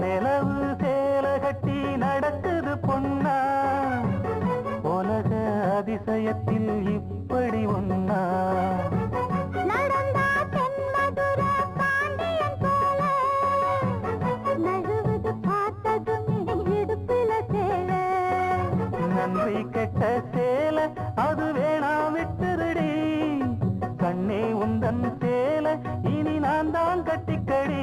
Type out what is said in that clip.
நிலவு சேலை கட்டி நடக்குது பொன்னா உலக அதிசயத்தில் இப்படி ஒன்னா நன்றி கெட்ட சேலை அது வேணாம் விட்டுருடி கண்ணே உந்தன் சேலை இனி நான் தான் கட்டிக்கடி